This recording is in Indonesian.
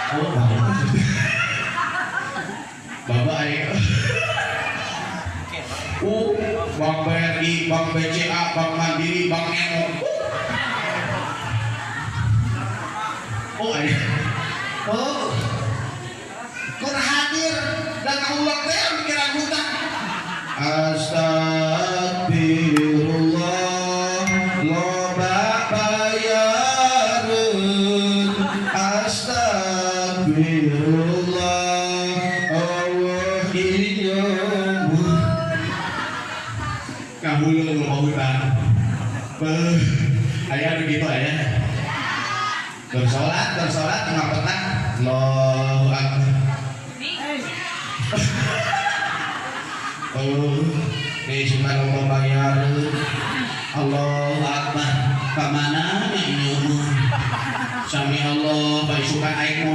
Oh, bapak. Bapak ayo. Bank BRI, Bank BCA, Bank Mandiri, Bank Emo. Oh, ayo. Oh. Kau hadir dan ulang teh pikiran hutang. Astagfirullah, loba bayarun. Astagfirullah, Allah inyom. Kamu lu mau hutang. Ayah begitu ayah. Bersolat tengah petang. Allahu Akbar. Oh, ini cuma membayar. Allahu Akbar. Kemana ini umur? Sami Allah, baik suka aik